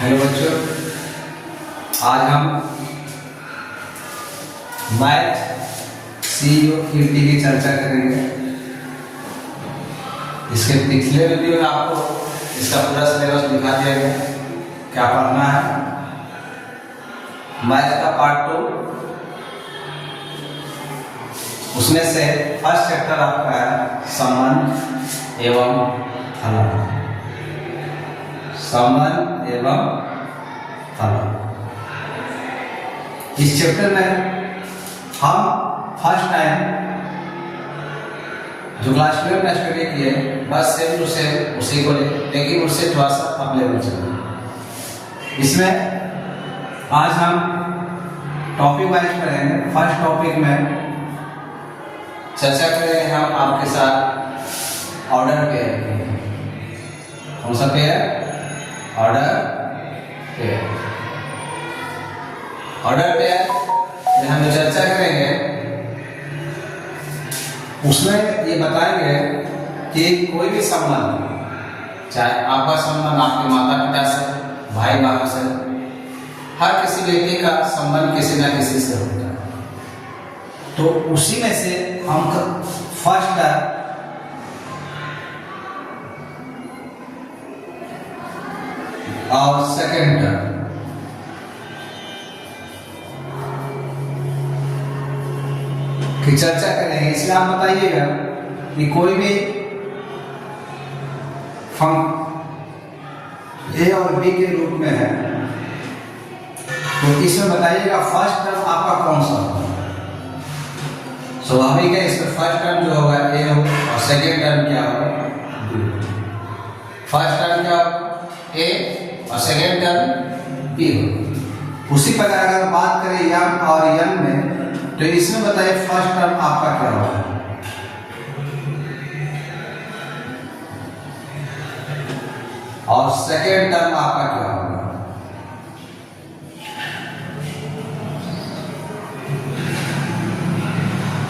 Hello बच्चों, आज हम मैथ CUET की चर्चा करेंगे। इसके पिछले वीडियो में आपको इसका पूरा सिलेबस दिखा दिया गया, क्या पढ़ना है। मैथ का पार्ट 2, उसमें से फर्स्ट चैप्टर आपका है संबंध एवं फलन। संबंध एवं फलन। इस चैप्टर में हम फर्स्ट टाइम जो क्लास 12 में स्टडी किए बस सेम टू सेम उसी को लेकिन उससे थोड़ा सा अप लेवल चलेंगे। इसमें आज हम टॉपिक वाइज पढ़ेंगे। फर्स्ट टॉपिक में चर्चा करेंगे हम आपके साथ ऑर्डर पेयर की। कौन सा pair? Order pair. Order pair में हम जो चर्चा करेंगे उसमें ये बताएंगे कि कोई भी संबंध, चाहे आपका संबंध आपके माता पिता से, भाई बहन से, हर किसी व्यक्ति का संबंध किसी न किसी से होता है। तो उसी में से हम फर्स्ट और सेकेंड टर्म की चर्चा करेंगे। इसमें आप बताइएगा कि कोई भी ए और बी के रूप में है तो इसमें बताइएगा फर्स्ट टर्म आपका कौन सा होगा। स्वाभाविक है, इसमें फर्स्ट टर्म जो होगा ए होगा और सेकेंड टर्म क्या होगा? फर्स्ट टर्म क्या होगा? ए और सेकेंड टर्म बी होगा। उसी पर अगर बात करें यम और यन में तो इसमें बताइए फर्स्ट टर्म आपका क्या होगा? और सेकेंड टर्म आपका क्या होगा?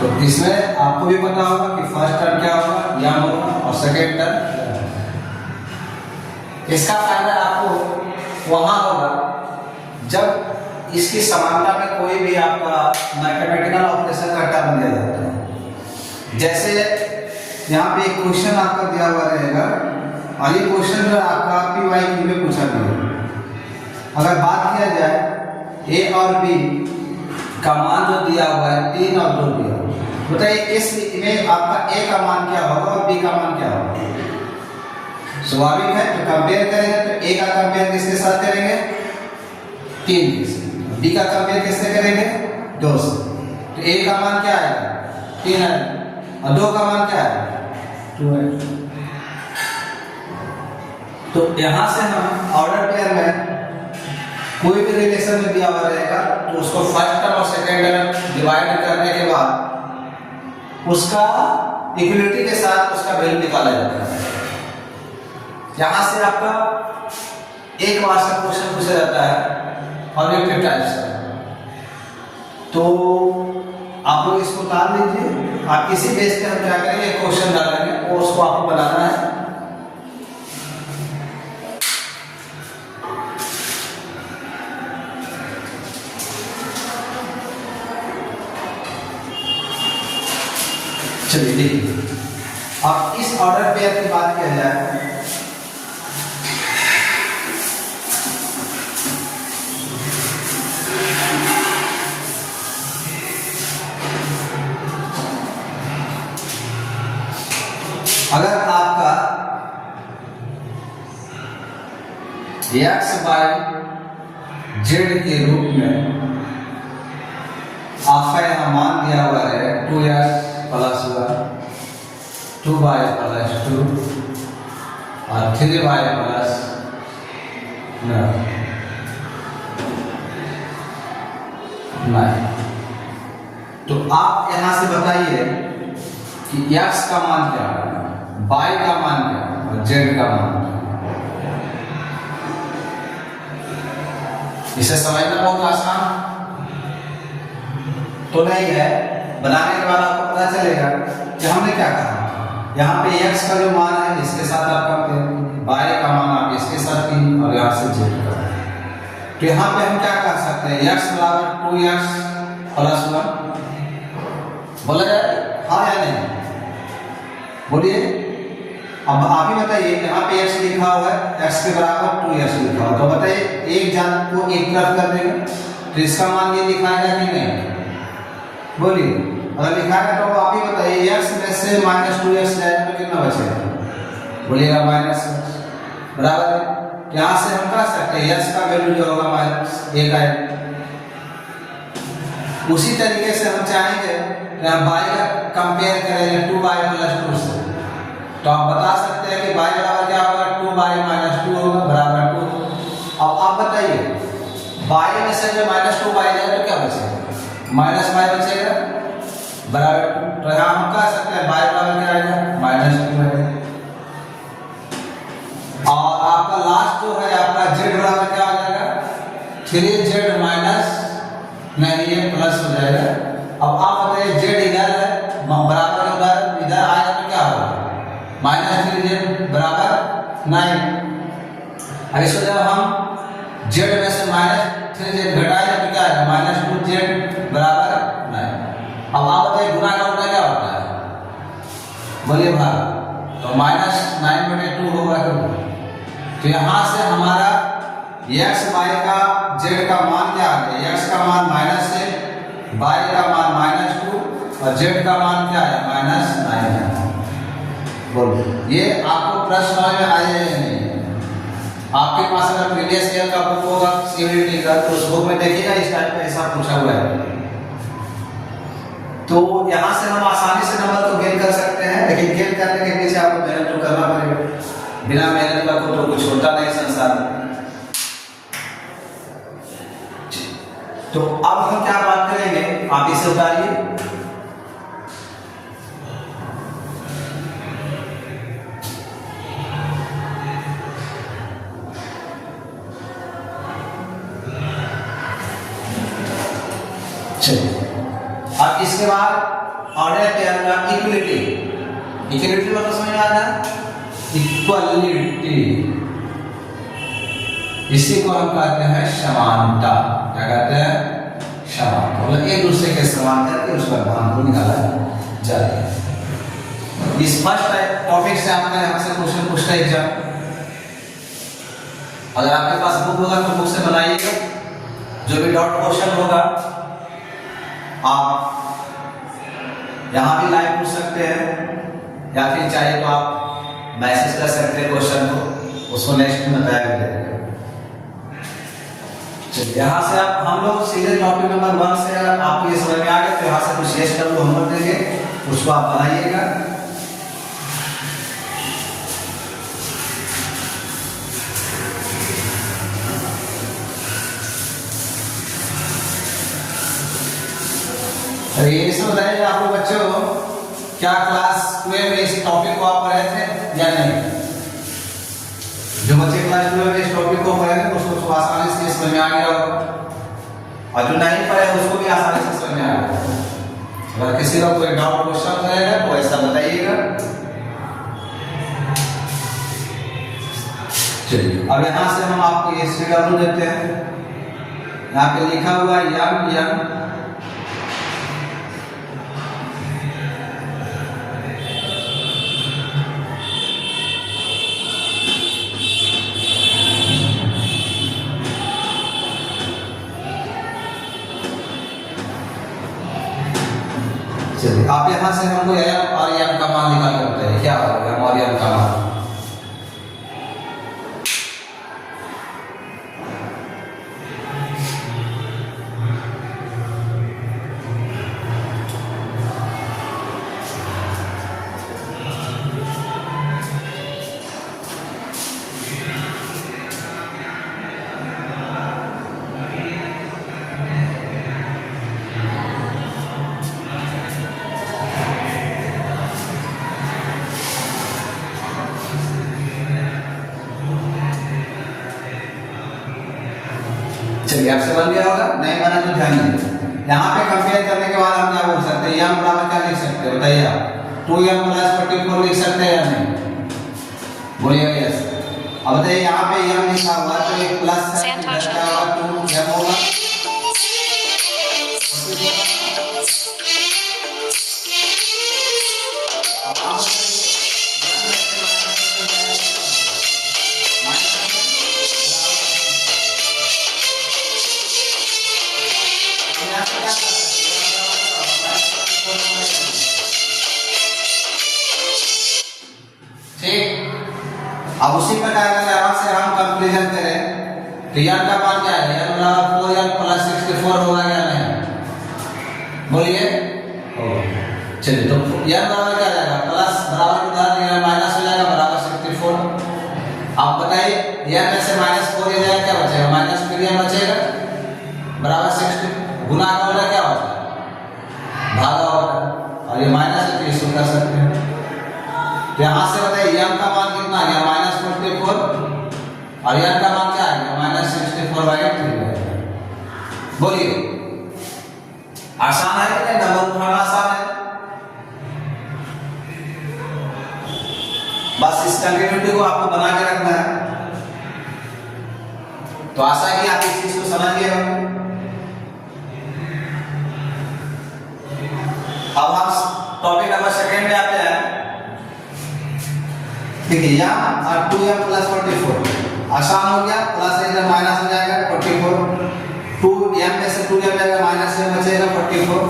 तो इसमें आपको भी पता होगा कि फर्स्ट टर्म क्या होगा, यम होगा और सेकेंड टर्म। इसका फायदा आपको वहां होगा जब इसकी समानता में कोई भी आपका मैथमेटिकल ऑपरेशन का टर्म दिया जाता है। जैसे यहाँ पे एक क्वेश्चन आपका दिया हुआ रहेगा और ये क्वेश्चन जो आपका PYQ में पूछा गया। अगर बात किया जाए ए और बी का मान जो दिया हुआ है 3 और 2 दिया, बताइए इस में आपका ए का मान क्या होगा और बी का मान क्या होगा? स्वाभाविक है, तो कंपेयर करेंगे तो ए का कंपेयर किसके साथ करेंगे? 3 के साथ। बी का कंपेयर किससे करेंगे? 2 से। तो ए का मान क्या आएगा? 3 है और 2 का मान क्या है? 2 है। तो यहां से हम ऑर्डर पेयर में कोई भी रिलेशन में दिया हुआ रहेगा तो उसको फर्स्ट टर्म और सेकेंड टर्म डिवाइड करने के बाद उसका इक्वलिटी के साथ उसका वैल्यू निकाला जाता है। यहां से आपका एक मार्क्स का क्वेश्चन पूछा जाता है ऑब्जेक्टिव टाइप से, तो आप लोग इसको उतार लीजिए। आप किसी बेस पे हम क्या करेंगे, क्वेश्चन डालेंगे और उसको आपको बनाना है। चलिए देखिए, अब इस ऑर्डर पेयर की बात किया जाए अगर आपका x by z के रूप में आपका यहाँ मान दिया हुआ है 2x प्लस 1, 2y प्लस 2 और 3y प्लस 9। तो आप यहाँ से बताइए कि x का मान क्या है, y का मान क्या है और z का मान क्या है। इसे समझना बहुत आसान तो नहीं है। बनाने के बाद आपको पता चलेगा कि हमने क्या कहा। यहाँ पे x का जो मान है इसके साथ आप कंपेयर, y का मान आप इसके साथ की और यहाँ से z का। तो यहाँ पे हम क्या कर सकते हैं, x बराबर 2x प्लस 1 बोला जाए, हाँ या नहीं, बोलिए। अब आप ही बताइए, यहाँ पे x लिखा हुआ है, x के बराबर 2x लिखा हुआ, तो बताइए एक जान को एक तरफ कर देगा तो इसका मान ये लिखाएगा कि नहीं, बोलिए। अगर लिखाएगा तो आप ही बताइए, x में से -2x जाएगा तो कितना बचेगा, बोलिएगा माइनस, बराबर है। यहाँ से हम कह सकते हैं x का वैल्यू जो होगा -1 आएगा। उसी तरीके से हम चाहेंगे कि हम y का कंपेयर करेंगे 2y + 2 से, तो आप बता सकते हैं कि y बराबर क्या होगा, 2y - 2 होगा, बराबर 2। अब आप बताइए y में से जो -2y जाए तो क्या बचेगा, -y बचेगा, बराबर 2। तो यहाँ हम कह सकते हैं y बराबर क्या आएगा, -2 आएगा। और आपका लास्ट जो है आपका z बराबर क्या हो जाएगा, 3z माइनस, नहीं ये प्लस हो जाएगा। अब आप बताइए z इधर है, बराबर उधर इधर आएगा तो क्या होगा, -3z बराबर 9। अब इसको जब हम z में से -3z घटाएंगे तो क्या आएगा, -2z बराबर 9। अब आप बताइए गुना का उल्टा क्या होता है, बोलिए भाग, तो -9/2 होगा। तो यहाँ से हमारा x y का z का मान क्या आ गया, x का मान -1, y का मान -2 और z का मान क्या है, -9 है। बोलिए ये आपको प्रश्न समझ में आया या नहीं। आपके पास अगर प्रीवियस ईयर का बुक होगा सीयूईटी का, तो उस बुक में देखिएगा इस टाइप का हिसाब पूछा हुआ है। तो यहाँ से हम आसानी से नंबर तो गेन कर सकते हैं, लेकिन गेन करने के पीछे आपको मेहनत तो करना पड़ेगा। बिना मेहनत का तो कुछ होता नहीं संसार में। तो अब हम क्या बात करेंगे, आप इसे उतारिए। चलिए अब इसके बाद ऑर्डर पेयर का इक्वलिटी, इक्वलिटी मतलब समझ में आता है, इक्वलिटी, इसी को हम कहते हैं समानता। क्या कहते हैं, समानता, मतलब एक दूसरे के समान करके उसका मान को निकाला जाए। इस फर्स्ट टॉपिक से आपका हमसे क्वेश्चन पूछता है एग्जाम। अगर आपके पास बुक होगा तो बुक से बनाइएगा, जो भी डॉट क्वेश्चन होगा आप यहाँ भी लाइव पूछ सकते हैं, या फिर चाहे तो आप मैसेज कर सकते हैं क्वेश्चन को, उसको नेक्स्ट में बताया जाएगा। चलिए यहाँ से आप हम लोग सीधे टॉपिक नंबर 1 से आपको ये समझ में आ गया, तो यहाँ से कुछ यस नो होमवर्क देंगे, उसको आप बनाइएगा। ये सब बताइए आप लोग बच्चों, क्या क्लास 12 में इस टॉपिक को आप पढ़े थे या नहीं। जो बच्चे क्लास 12 में इस टॉपिक को पढ़े थे उसको आसानी से समझ में आ गया होगा, और जो नहीं पढ़े उसको भी आसानी से समझ में आ गया। अगर किसी का कोई डाउट क्वेश्चन रहेगा तो ऐसा बताइएगा। चलिए अब यहाँ से हम आपको हिस्ट्री का रूल देते हैं। यहाँ पे लिखा हुआ यम चलिए आप यहाँ से हमको एम और एम का मान निकाल के बताइए क्या होगा एम और एम का मान। चलिए आपसे बन गया होगा, नहीं बना तो ध्यान दीजिए। यहाँ पे कंपेयर करने के बाद हम क्या बोल सकते हैं, एम बराबर क्या लिख सकते हैं बताइए आप, 2m + 44 लिख सकते हैं या नहीं, बोलिए यस। अब बताइए यहाँ पे m लिखा हुआ है तो एक प्लस है, इधर क्या होगा 2 अब उसी प्रकार अगर यहाँ से हम कंपेरिजन करें तो n का मान क्या है, n बराबर 4n प्लस 64 होगा क्या नहीं, बोलिए। चलिए तो n बराबर क्या जाएगा, प्लस बराबर के बाद माइनस हो जाएगा बराबर 64। आप बताइए n में से माइनस 4 ये जाएगा क्या बचेगा, माइनस 3n बचेगा बराबर 60, गुना का होगा क्या होगा, भागा होगा, और ये माइनस है तो इसको कर सकते हैं। तो यहाँ से बताइए m का मान कितना आ गया, माइनस 44, और n का मान क्या आ गया, माइनस 64/3। बोलिए आसान है कि नहीं, नंबर उठाना आसान है। बस इस कंटिन्यूटी को आपको बना के रखना है। तो आशा है कि आप इस चीज को समझ गए होंगे। अब हम टॉपिक नंबर सेकंड में आते हैं। देखिए यहाँ 2m प्लस 44 आसान हो गया, प्लस इधर माइनस हो जाएगा 44, 2m में से 2m जाएगा माइनस में बचेगा 44,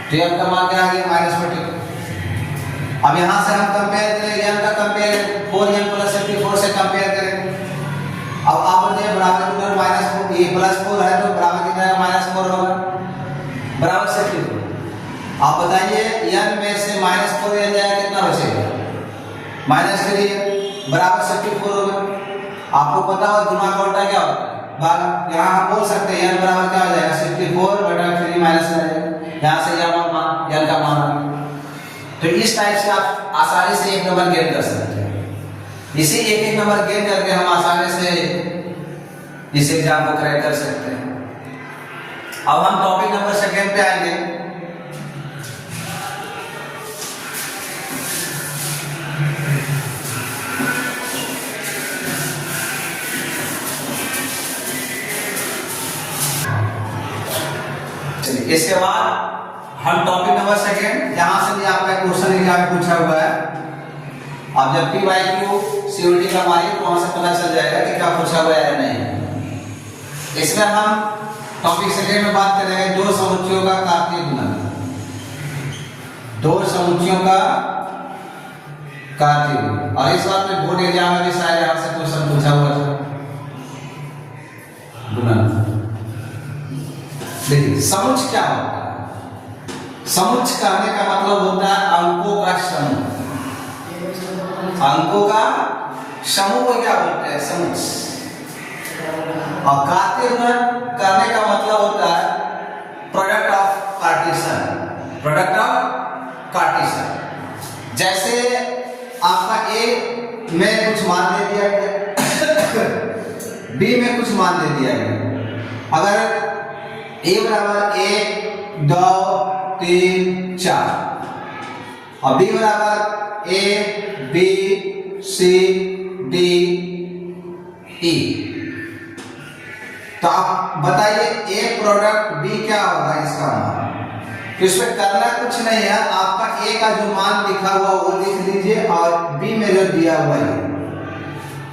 तो m का मान क्या आ गया माइनस 44। अब यहाँ से हम कंपेयर करेंगे, m का कंपेयर 4m प्लस 54 से कंपेयर करेंगे। अब आप बोलते हैं बराबर की तरफ माइनस 4, ये प्लस 4 है तो बराबर की तरफ माइनस 4 होगा बराबर 64। आप बताइए n में से माइनस 4 जाएगा कितना बचेगा, माइनस 3 बराबर 64 होगा। आपको पता हो गुना का उल्टा क्या होता है, भागा। यहाँ हम बोल सकते हैं n बराबर क्या हो जाएगा 64/3 माइनस हो जाएगा, यहाँ से n का मान। तो इस टाइप से आप आसानी से एक नंबर गेन कर सकते हैं। इसी एक नंबर गेन करके हम आसानी से इस एग्जाम को क्रैक कर सकते हैं। अब हम टॉपिक नंबर सेकंड पे आएंगे। इसके बाद हम टॉपिक नंबर सेकंड, यहां से भी आपका क्वेश्चन एग्जाम में पूछा हुआ है। अब जब PYQ COT का मारिए तो वहां से पता चल जाएगा कि क्या पूछा हुआ है या नहीं। इसमें हम टॉपिक सेकंड में बात करेंगे दो समुच्चयों का कार्तीय गुणन, दो समुच्चयों का कार्तीय गुणन। और इस बात में बोर्ड एग्जाम में भी शायद यहां से क्वेश्चन पूछा हुआ था गुणन। देखिए समुच्च क्या होता है, समुच्च कहने का मतलब होता है अंकों का समूह, अंकों का समूह क्या बोलते हैं समुच्च। और कार्तीय गुणन करने का मतलब होता है product of Cartesian, product of Cartesian. जैसे आपका A में कुछ मान दे दिया गया, B में कुछ मान दे दिया गया। अगर A बराबर 1 2 3 4 और B बराबर A B C D E, तो आप बताइए A प्रोडक्ट B क्या होगा इसका मान। तो इसमें करना कुछ नहीं है, आपका A का जो मान लिखा हुआ वो लिख लीजिए और B में जो दिया हुआ है।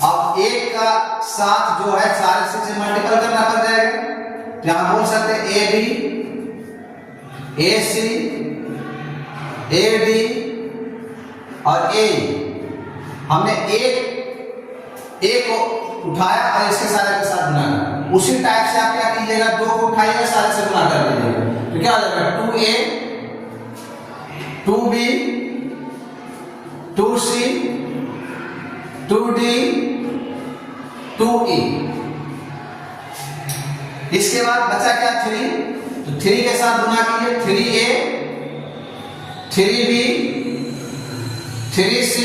अब A का साथ जो है सारे से मल्टीपल करना पड़ जाएगा। यहां बोल सकते हैं AB AC AD और A। हमने A को उठाया और इसके सारे के साथ गुना किया। उसी टाइप से आप क्या कीजिएगा, दो को उठाइएगा सारे से गुना कर दीजिएगा, तो क्या हो जाएगा 2A 2B 2C 2D 2E। इसके बाद बचा क्या 3, तो 3 के साथ गुना कीजिए 3A 3B 3C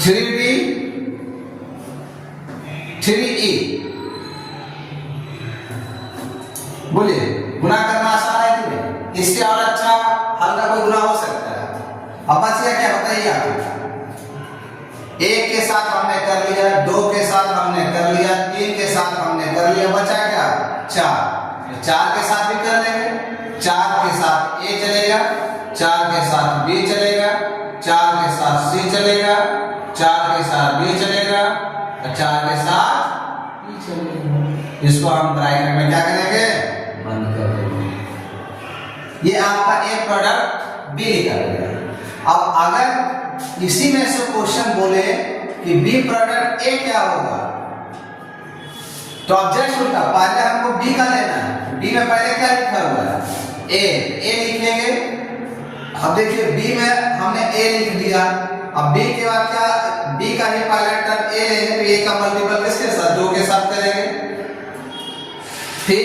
3D 3E। बोलिए गुना करना आसान है कि नहीं, इससे और अच्छा हल का कोई गुना हो सकता है। अब बचिए क्या बताइए आप, 1 के साथ हमने कर लिया, 2 के साथ हमने कर लिया, 3 के साथ हमने कर लिया, बचा क्या 4। 4 के साथ भी कर लेंगे, 4 के साथ A चलेगा, 4 के साथ B चलेगा, 4 के साथ C चलेगा, 4 के साथ B चलेगा, 4 के साथ E चलेगा। इसको हम ब्रैकेट में क्या करेंगे, बंद कर देंगे। ये आपका एक प्रोडक्ट B निकल गया। अब अगर इसी में से क्वेश्चन बोले कि बी प्रोडक्ट ए क्या होगा, तो अब जस्ट उल्टा, पहले हमको बी का लेना है। बी में पहले क्या लिखा हुआ है, ए लिखेंगे। अब देखिए बी में हमने ए लिख दिया, अब बी के बाद क्या, बी का ही पहला टर्म ए लेंगे, तो ए का मल्टीपल किसके साथ, 2 के साथ करेंगे। फिर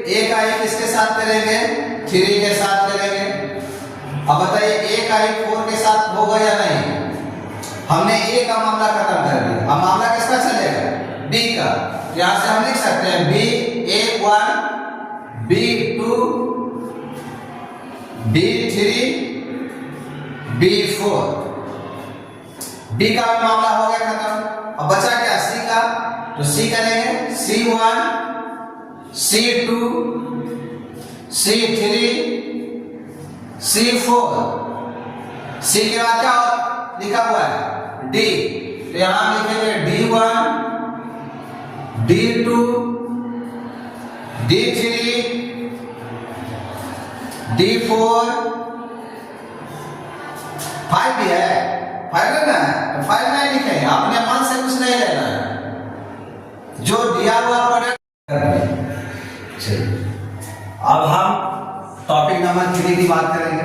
ए का ही किसके साथ करेंगे, 3 के साथ करेंगे। अब बताइए ए का ही 4 के साथ होगा या नहीं। हमने ए का मामला खत्म कर दिया, अब मामला किसका चलेगा, बी का। यहां से हम लिख सकते हैं B A1 B2 B3 B4। B का मामला हो गया खत्म। अब बचा क्या, सी का, तो सी करेंगे C1 C2 C3 C4। सी के बाद क्या लिखा हुआ है, डी, तो यहां लिखेंगे D1 D2 D3 D4। 5 भी है, 5 लेना है तो 5 नहीं लिखेंगे, अपने मन से कुछ नहीं लेना है, जो दिया हुआ प्रोडक्ट। चलिए अब हम टॉपिक नंबर 3 की बात करेंगे।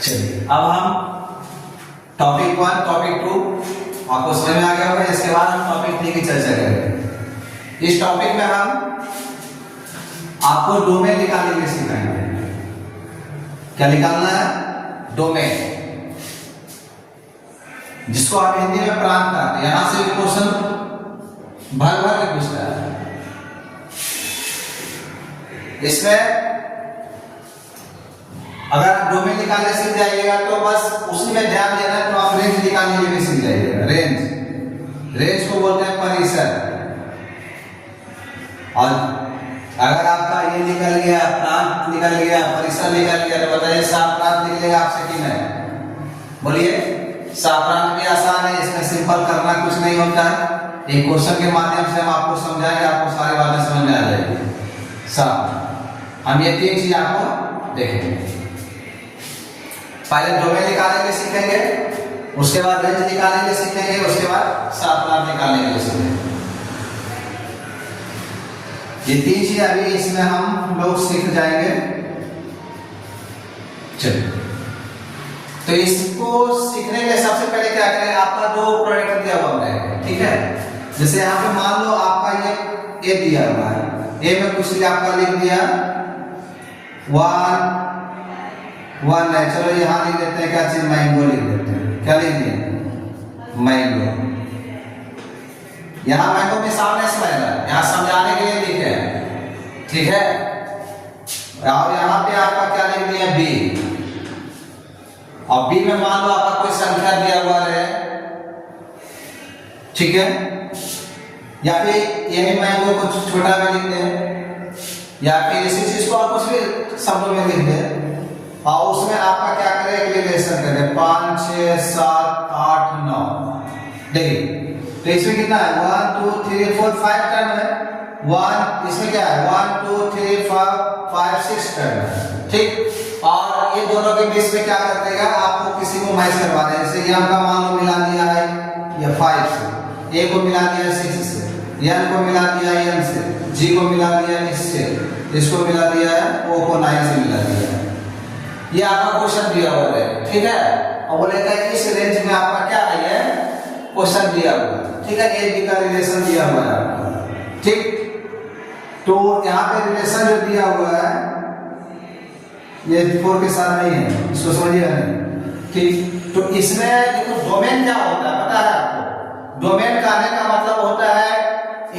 चलिए अब हम टॉपिक 1 टॉपिक 2 आपको समझ में आ गया होगा, इसके बाद हम टॉपिक 3 की चर्चा करेंगे। इस टॉपिक में हम आपको डोमेन निकालने के लिए सिखाएंगे। क्या निकालना है, डोमेन, जिसको आप हिंदी में प्रांत कहते हैं। यहां से भी क्वेश्चन भर भर के पूछता है। इसमें अगर आप डोमेन निकालने सीख जाइएगा तो बस उसी में ध्यान देना है, तो आप रेंज निकालने के लिए सीख जाइएगा। रेंज को बोलते हैं परिसर। और अगर आपका ये निकल गया, प्रांत निकल गया, परिसर निकल गया, तो बताइए साफ प्रांत निकलेगा आपसे कि नहीं, बोलिए। साफ प्रांत भी आसान है, इसमें सिंपल करना कुछ नहीं होता है। एक क्वेश्चन के माध्यम से हम आपको समझाएंगे, आपको सारी बातें समझ में आ जाएगी। साफ हम ये 3 चीज आपको देखेंगे। पहले डोमेन निकालने के सीखेंगे, उसके बाद रेंज निकालने के सीखेंगे, उसके बाद साफ प्रांत निकालने के लिए सीखेंगे। ये 3 चीज अभी इसमें हम लोग सीख जाएंगे। चलिए तो इसको सीखने के सबसे पहले क्या करें, आपका जो प्रोडक्ट दिया हुआ है, ठीक है। जैसे यहाँ पे मान लो आपका ये ए दिया हुआ है, ए में कुछ आपका लिख दिया 1 है, चलो यहाँ लिख देते हैं क्या चीज, मैंगो लिख देते हैं। क्या लिख दिया, मैंगो। यहाँ मैंगो में सामने स्लाइड है, यहाँ समझाने के लिए लिखे हैं, ठीक है। और यहाँ पे आपका क्या लिख दिया, बी। और बी में मान लो आपका कोई संख्या दिया हुआ है, ठीक है। या फिर यही मैंगो को छोटा में लिख दें, या फिर इसी चीज को आप कुछ भी शब्दों में लिख दें, और उसमें आपका क्या करें, एक रिलेशन करें 5 6 7 8 9। देखिए तो इसमें कितना है, 1 2 3 4 5 टर्म है। 1 इसमें क्या है, 1 2 3 4 5 6 टर्म है, ठीक। और ये दोनों के बीच में क्या कर देगा, आपको किसी को मैच करवा देगा। जैसे यहाँ का मान लो मिला दिया है ये 5 से, ए को मिला दिया 6 से, एन को मिला दिया एन से, जी को मिला दिया इससे, इसको मिला दिया है ओ को 9 से मिला दिया है। ये आपका क्वेश्चन दिया हुआ है, ठीक है। और बोलेगा इस रेंज में आपका क्या है, क्वेश्चन दिया हुआ है, ठीक है। ए बी का रिलेशन दिया हुआ है आपका, ठीक। तो यहाँ पे रिलेशन जो दिया हुआ है ये 4 के साथ नहीं है, इसको समझिए नहीं, ठीक। तो इसमें देखो डोमेन क्या होता है पता है आपको। डोमेन कहने का मतलब होता है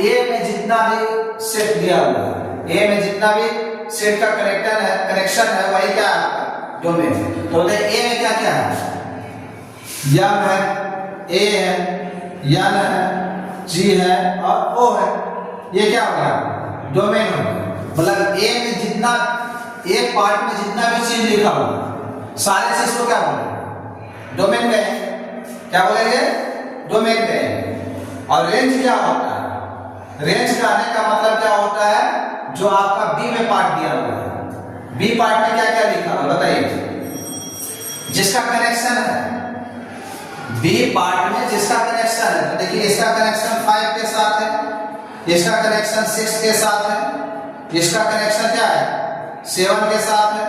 ए में जितना भी सेट दिया हुआ है, ए में जितना भी सेट का कनेक्शन है वही क्या है, डोमेन। तो ए में क्या क्या है, यम है, ए है, एन है, जी है और ओ है। ये क्या हो गया, डोमेन हो गया। मतलब ए में जितना, एक पार्ट में जितना भी चीज लिखा हुआ सारे चीज को क्या बोलेंगे, डोमेन में। क्या बोलेंगे, डोमेन में। और रेंज क्या होता है, रेंज कहने का मतलब क्या होता है, जो आपका बी में पार्ट दिया हुआ है, बी पार्ट में क्या क्या लिखा हुआ बताइए, जिसका कनेक्शन है बी पार्ट में जिसका कनेक्शन है, तो देखिए इसका कनेक्शन 5 के साथ है, इसका कनेक्शन 6 के साथ है, इसका कनेक्शन क्या है 7 के साथ है,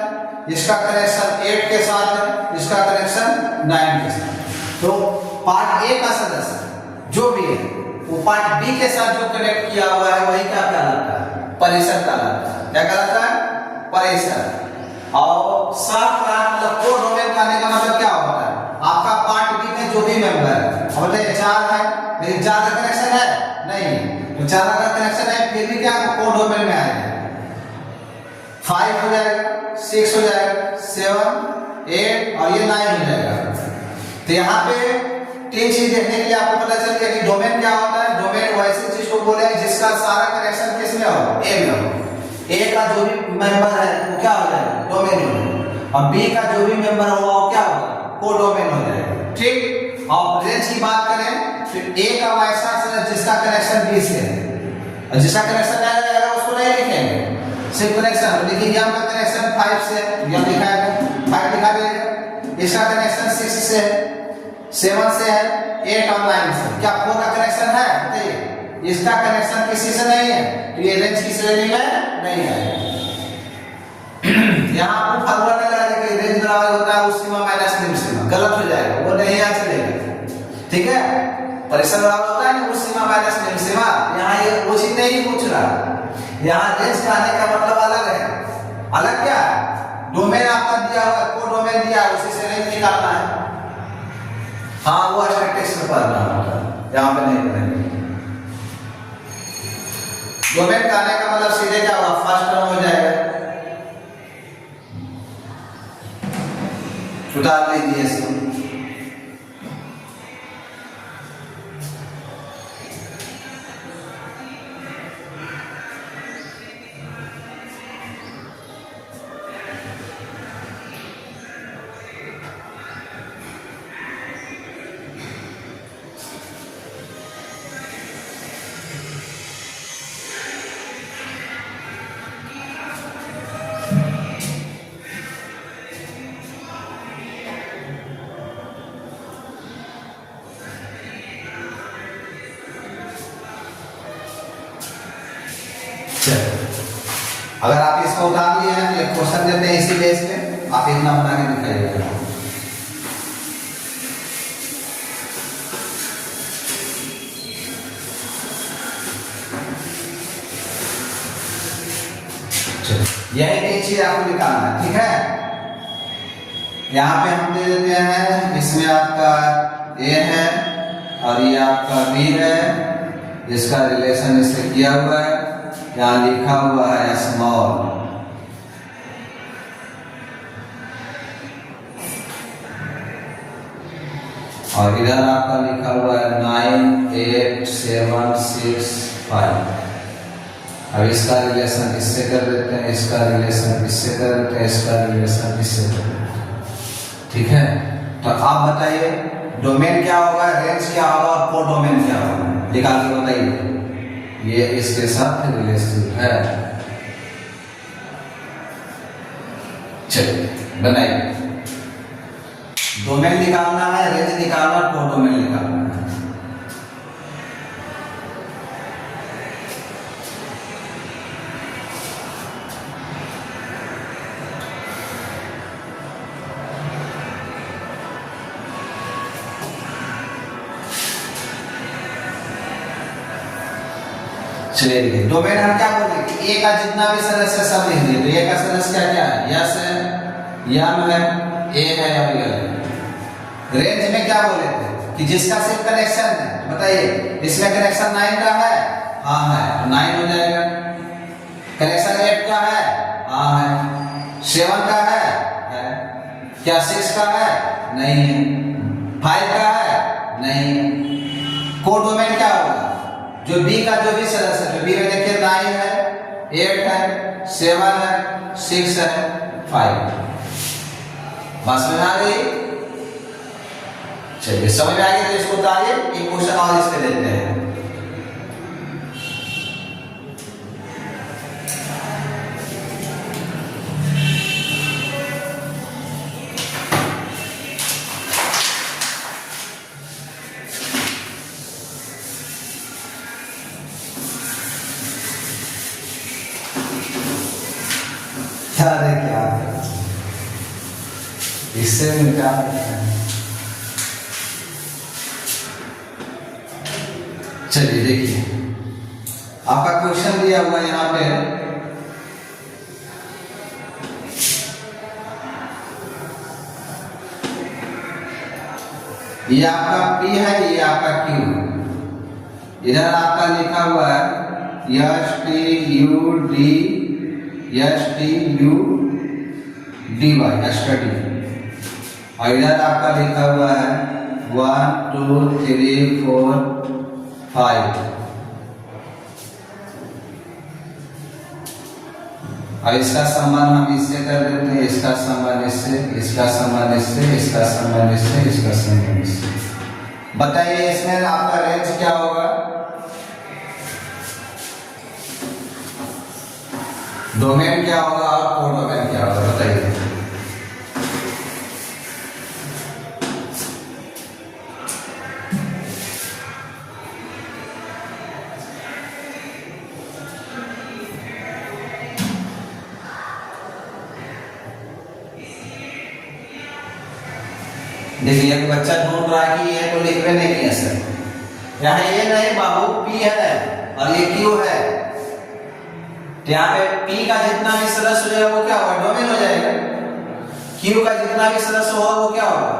इसका कनेक्शन 8 के साथ है, इसका कनेक्शन 9 के साथ। तो पार्ट ए का सदस्य जो भी है वो पार्ट बी के साथ जो कनेक्ट किया हुआ है वही क्या कहलाता है, परिसर कहलाता है। क्या कहलाता है, परिसर। और सात मतलब कोडोमेन कहने का मतलब क्या होता है, आपका पार्ट बी में जो भी मेंबर है, अब बताइए 4 है लेकिन 4 का कनेक्शन है नहीं, तो 4 का कनेक्शन है फिर भी क्या कोडोमेन में आएगा, 5 हो जाएगा, 6 हो जाएगा, 7 8 और ये 9 हो जाएगा। तो यहाँ पे तीन चीज देखने के लिए आपको पता चल गया कि डोमेन क्या होता है। डोमेन वैसे चीज को बोले जिसका सारा कनेक्शन किसमें हो, ए में हो। ए का जो भी मेंबर है वो क्या हो जाएगा, डोमेन हो जाएगा, और बी का जो भी मेंबर होगा वो क्या होगा, कोडोमेन हो जाएगा। ठीक। और रेंज की बात करें तो ए का वैसा जिसका कनेक्शन बी से है, और जिसका कनेक्शन नहीं रहेगा उसको नहीं लिखेंगे, सिर्फ कनेक्शन। देखिए यहां का कनेक्शन 5 से है, यहां लिखा है 5 लिखा देगा, इसका कनेक्शन 6 से है, 7 से है, 8 और 9 से। क्या 4 का कनेक्शन है, बताइए। इसका कनेक्शन किसी से नहीं है, तो ये रेंज की श्रेणी में नहीं है। यहाँ आपको फार्मूला नहीं लगाएगा कि रेंज बराबर होता है उस सीमा माइनस निम्न सीमा, गलत हो जाएगा, वो नहीं यहाँ चलेगा। ठीक है, परिसर बराबर होता है ना उस सीमा माइनस निम्न सीमा, यहाँ ये वो चीज नहीं पूछ रहा। यहाँ रेंज कहने का मतलब अलग है। अलग क्या है, डोमेन आपका दिया हुआ, कोडोमेन दिया है, उसी से रेंज निकालना है। हाँ वो स्टैटिस्टिक्स में पढ़ना होता है, यहाँ पे नहीं पढ़ेंगे। डोमेन कहने का मतलब सीधे क्या होगा, फर्स्ट टर्म हो जाएगा। उतार लीजिए इसको। अगर आप इसको उतार लिए हैं तो एक क्वेश्चन देते हैं इसी बेस पे, आप इतना बना के दिखाइएगा। यही एक चीज आपको निकालना है, ठीक है। यहाँ पे हम दे देते हैं, इसमें आपका ए है और ये आपका बी है, जिसका रिलेशन इससे किया हुआ है, यहाँ लिखा हुआ है स्मॉल, और इधर आपका लिखा हुआ है 9 8 7 6 5। अब इसका रिलेशन इससे कर देते हैं, इसका रिलेशन इससे कर देते हैं, इसका रिलेशन इससे कर देते हैं। ठीक है, तो आप बताइए डोमेन क्या होगा, रेंज क्या होगा और कोडोमेन क्या होगा, निकाल के बताइए। ये इसके साथ रिलेशन है। चलिए बनाइए। डोमेन निकालना है, रेंज निकालना, कोडोमेन निकालना है। चलिए डोमेन हम क्या बोलेंगे कि ए का जितना भी सदस्य सब लिख दिए, तो ए का सदस्य क्या है, यस है, यम है, ए है और यल है। रेंज में क्या बोले थे कि जिसका सिर्फ कनेक्शन है, बताइए इसमें कनेक्शन 9 का है, हाँ है, तो 9 हो जाएगा। कनेक्शन 8 का है, हाँ है। 7 का है, क्या 6 का है, नहीं है। 5 का है, नहीं। कोडोमेन क्या होगा, जो बी का जो भी सदस्य है, बी में देखिए 9 है, 8 है, 7 है, 6 है, 5। बात समझ आ गई? चलिए समझ में आ गई तो इसको उतारिए, एक क्वेश्चन और इस पे देते हैं। अरे क्या इससे मिलता है। चलिए देखिए, आपका क्वेश्चन दिया हुआ है यहाँ पे, ये आपका P है, ये आपका Q है। इधर आपका लिखा हुआ है STUD स्टडी, और इधर आपका लिखा हुआ है 1 2 3 4 5, और इसका संबंध हम इससे कर देते हैं, इसका संबंध इससे, इसका संबंध इससे, इसका संबंध इससे, इसका संबंध इससे। बताइए इसमें आपका रेंज क्या होगा? डोमेन क्या होगा और कोडोमेन क्या होगा, बताइए। देखिए एक बच्चा ढूंढ रहा है कि ये तो लिख रहे नहीं है सर, यहाँ ये नहीं बाबू, P है और ये Q है, तो यहाँ पे P का जितना भी सदस्य हो जाएगा वो क्या होगा? डोमेन हो जाएगा। Q का जितना भी सदस्य होगा वो क्या होगा?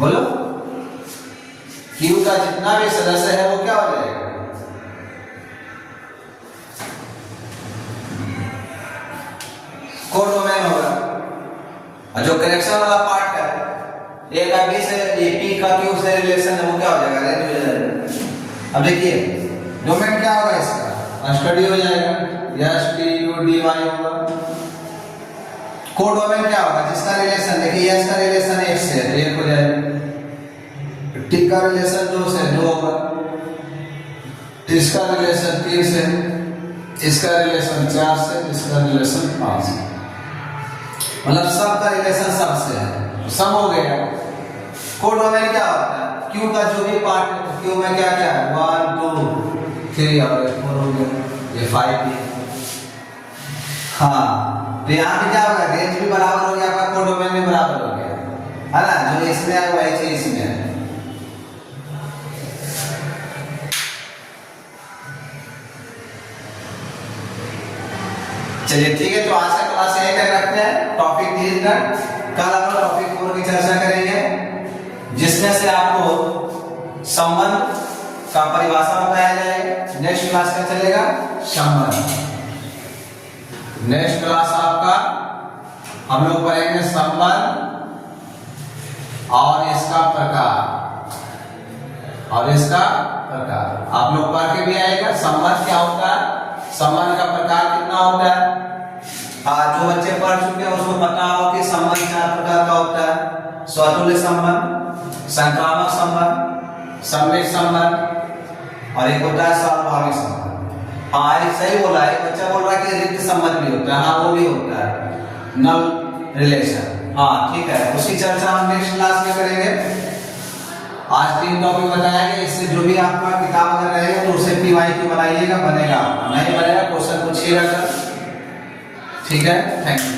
बोलो, Q का जितना भी सदस्य है वो क्या हो जाएगा? कोडोमेन होगा। और जो करेक्शन वाला पार्ट है, ए का बी से, ए P का Q से रिलेशन है, वो क्या हो जाएगा? रेंज हो जाएगा। अब देखिए डोमेन क्या होगा इसका? स्टडी हो जाएगा, STUDY होगा। कोडोमेन क्या होगा? जिसका रिलेशन, देखिए S का रिलेशन 1 से है तो 1 हो जाएगा, T का रिलेशन 2 से 2 होगा, इसका रिलेशन 3 से, इसका रिलेशन 4 से, इसका रिलेशन 5 से, मतलब सबका रिलेशन सबसे है, सब हो गया। कोडोमेन क्या होता है? Q का जो भी पार्ट है, Q में क्या क्या है? 1 2 3 और 4 हो गया, ये 5 भी। हाँ, तो यहाँ पे क्या होगा? रेंज भी बराबर हो गया आपका, कोडोमेन भी बराबर हो गया, है ना? जो इसमें है वही चीज इसमें है। चलिए ठीक है, तो आज का क्लास यही तक रखते हैं। टॉपिक 3 का, कल हम टॉपिक 4 की चर्चा करेंगे, जिसमें से आपको संबंध का परिभाषा बताया जाएगा। नेक्स्ट क्लास का चलेगा संबंध। नेक्स्ट क्लास आपका हम लोग पढ़ेंगे संबंध और इसका प्रकार, आप लोग पढ़ के भी आएगा संबंध क्या होता है, संबंध का प्रकार कितना होता है। जो बच्चे पढ़ चुके हैं उसको पता हो कि संबंध 4 प्रकार का होता है: स्वतुल्य संबंध, संक्रामक संबंध, सम्मिश्र संबंध, और एक होता है स्वाभाविक संबंध। हाँ एक सही बोला है, बच्चा बोल रहा है कि रिक्त संबंध भी होता है, हाँ वो भी होता है, नल रिलेशन। हाँ ठीक है, उसकी चर्चा हम नेक्स्ट क्लास में करेंगे। आज 3 टॉपिक बताया गया, इससे जो भी आपका किताब अगर रहेगा तो उसे PYQ बनाइएगा, बनेगा, नहीं बनेगा क्वेश्चन पूछिएगा। ठीक है, थैंक यू।